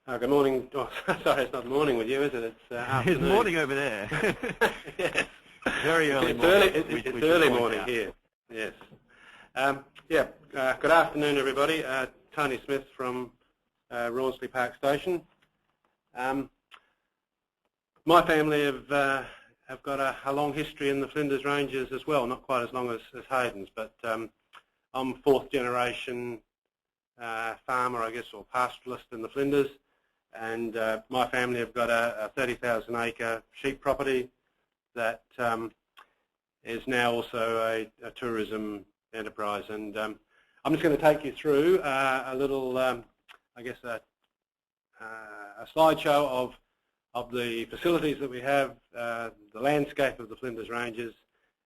Good morning. Oh, sorry, it's not morning with you, is it? It's afternoon. It's morning over there. Yes. Very early it's morning. It's early morning here. Yes. Good afternoon, everybody. Tony Smith from Rawnsley Park Station. My family have got a long history in the Flinders Ranges as well, not quite as long as Hayden's, but I'm fourth generation farmer, I guess, or pastoralist in the Flinders. And my family have got a 30,000 acre sheep property that is now also a tourism enterprise. And I'm just going to take you through a little, a slideshow of the facilities that we have, the landscape of the Flinders Ranges,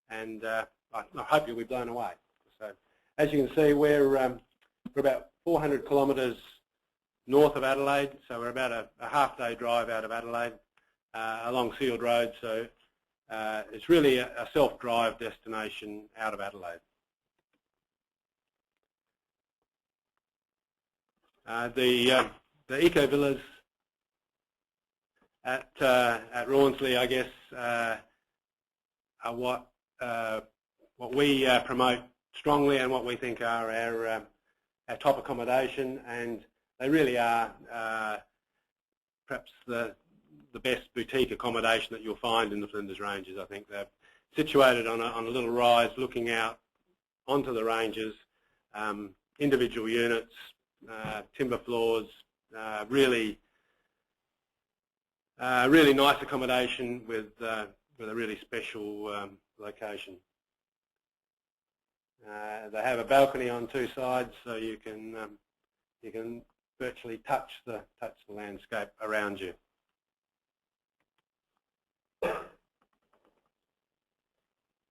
and I hope you'll be blown away. So, as you can see, we're about 400 kilometres north of Adelaide, so we're about a half-day drive out of Adelaide along sealed road, so it's really a self-drive destination out of Adelaide. The eco villas at Rawnsley, I guess, are what we promote strongly and what we think are our top accommodation, and they really are perhaps the best boutique accommodation that you'll find in the Flinders Ranges. I think they're situated on a little rise looking out onto the ranges, individual units, timber floors, really nice accommodation with a really special location. They have a balcony on two sides, so you can virtually touch the landscape around you. As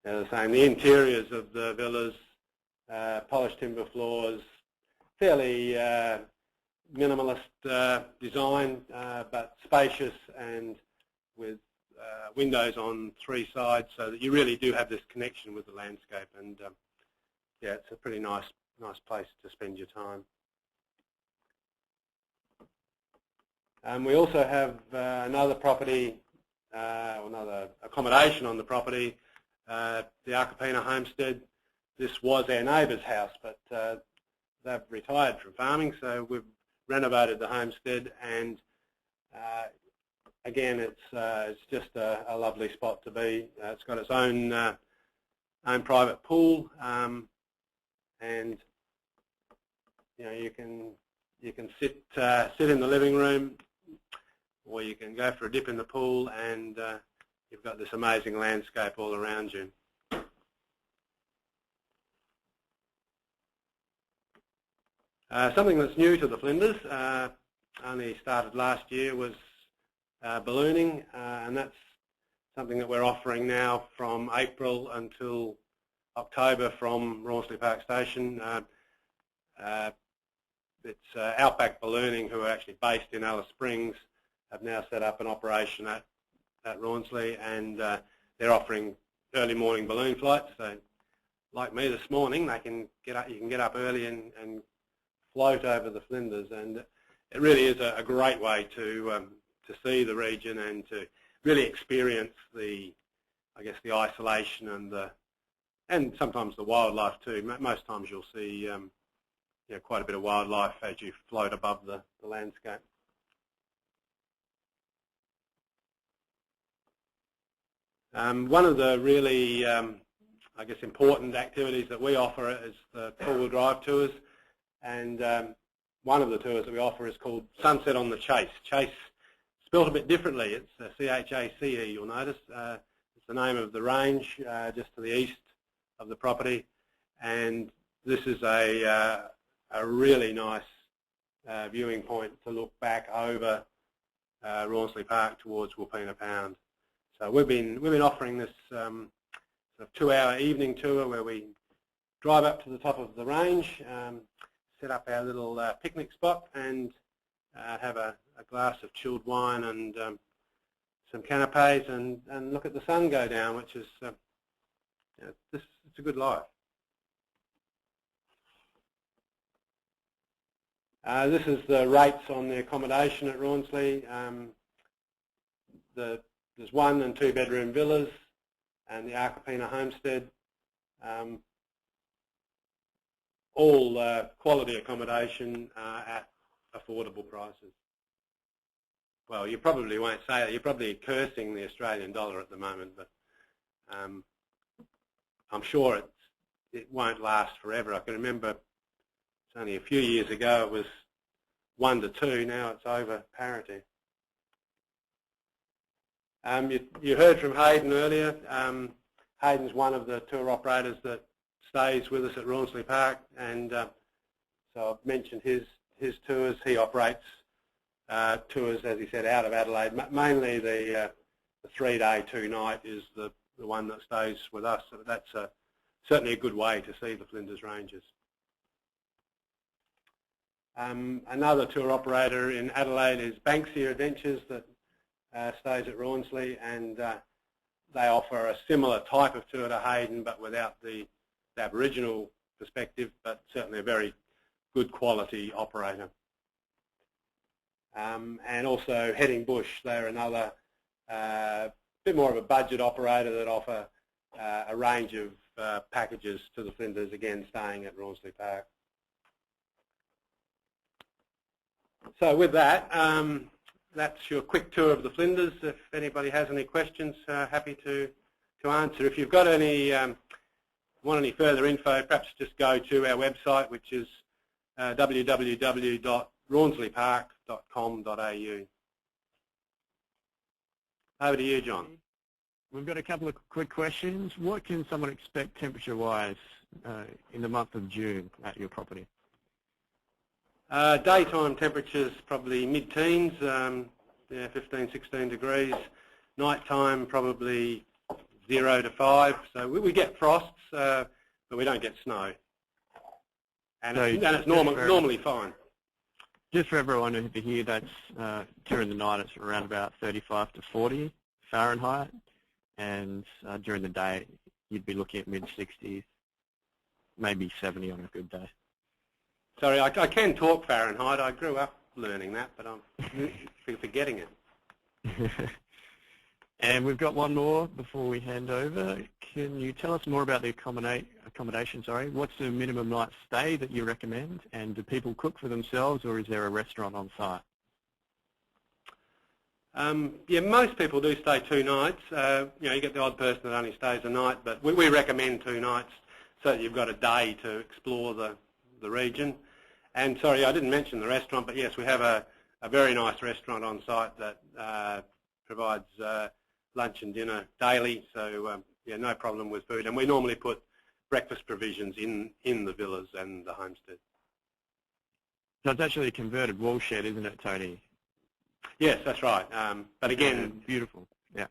I was saying, the interiors of the villas, polished timber floors, fairly minimalist design, but spacious and with windows on three sides, so that you really do have this connection with the landscape. And yeah, it's a pretty nice place to spend your time. We also have another property, another accommodation on the property, the Archipina Homestead. This was our neighbour's house, but they've retired from farming, so we've renovated the homestead, and again, it's just a lovely spot to be. It's got its own private pool, and you know, you can sit in the living room, or you can go for a dip in the pool, and you've got this amazing landscape all around you. Something that's new to the Flinders, only started last year, was ballooning, and that's something that we're offering now from April until October from Rawnsley Park Station. It's Outback Ballooning, who are actually based in Alice Springs, have now set up an operation at Rawnsley, and they're offering early morning balloon flights. So, like me this morning, you can get up early and float over the Flinders, and it really is a great way to see the region and to really experience the isolation and sometimes the wildlife too. Most times you'll see quite a bit of wildlife as you float above the landscape. One of the really, important activities that we offer is the four-wheel drive tours, and one of the tours that we offer is called Sunset on the Chase. Chase, spelled a bit differently. It's C-H-A-C-E, you'll notice. It's the name of the range just to the east of the property, and this is a really nice viewing point to look back over Rawnsley Park towards Wapina Pound. So we've been offering this sort of 2-hour evening tour where we drive up to the top of the range, set up our little picnic spot, and have a glass of chilled wine and some canapes, and look at the sun go down, which is it's a good life. This is the rates on the accommodation at Rawnsley. There's 1 and 2 bedroom villas and the Arcapina homestead. All quality accommodation at affordable prices. Well, you probably won't say that. You're probably cursing the Australian dollar at the moment, but I'm sure it won't last forever. I can remember it's only a few years ago it was 1 to 2. Now it's over parity. You heard from Hayden earlier. Hayden's one of the tour operators that stays with us at Rawnsley Park, and so I've mentioned his tours. He operates tours, as he said, out of Adelaide. Mainly the 3-day, 2-night is the one that stays with us. So that's certainly a good way to see the Flinders Ranges. Another tour operator in Adelaide is Banksia Adventures that stays at Rawnsley, and they offer a similar type of tour to Hayden, but without the Aboriginal perspective, but certainly a very good quality operator. And also Heading Bush, they're another bit more of a budget operator that offer a range of packages to the Flinders, again staying at Rawnsley Park. So with that, that's your quick tour of the Flinders. If anybody has any questions, happy to answer. If you've got any, want any further info, perhaps just go to our website, which is www.rawnsleypark.com.au. Over to you, John. We've got a couple of quick questions. What can someone expect temperature-wise in the month of June at your property? Daytime temperatures probably mid-teens, 15, 16 degrees. Nighttime probably 0 to 5. So we get frosts, but we don't get snow. And it's normally fine. Just for everyone to hear, that's during the night it's around about 35 to 40 Fahrenheit, and during the day you'd be looking at mid-60s, maybe 70 on a good day. Sorry, I can talk Fahrenheit. I grew up learning that, but I'm forgetting it. And we've got one more before we hand over. Can you tell us more about the accommodation? What's the minimum night stay that you recommend, and do people cook for themselves, or is there a restaurant on site? Yeah, most people do stay 2 nights. You get the odd person that only stays a night, but we recommend 2 nights so that you've got a day to explore the region. And sorry, I didn't mention the restaurant, but yes, we have a very nice restaurant on site that provides lunch and dinner daily, so yeah, no problem with food. And we normally put breakfast provisions in the villas and the homestead. So it's actually a converted wall shed, isn't it, Tony? Yes, that's right. But again, beautiful. Yeah.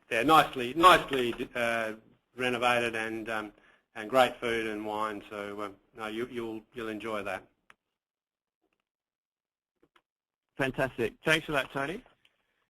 Yeah, nicely renovated and great food and wine. So no, you'll enjoy that. Fantastic. Thanks for that, Tony.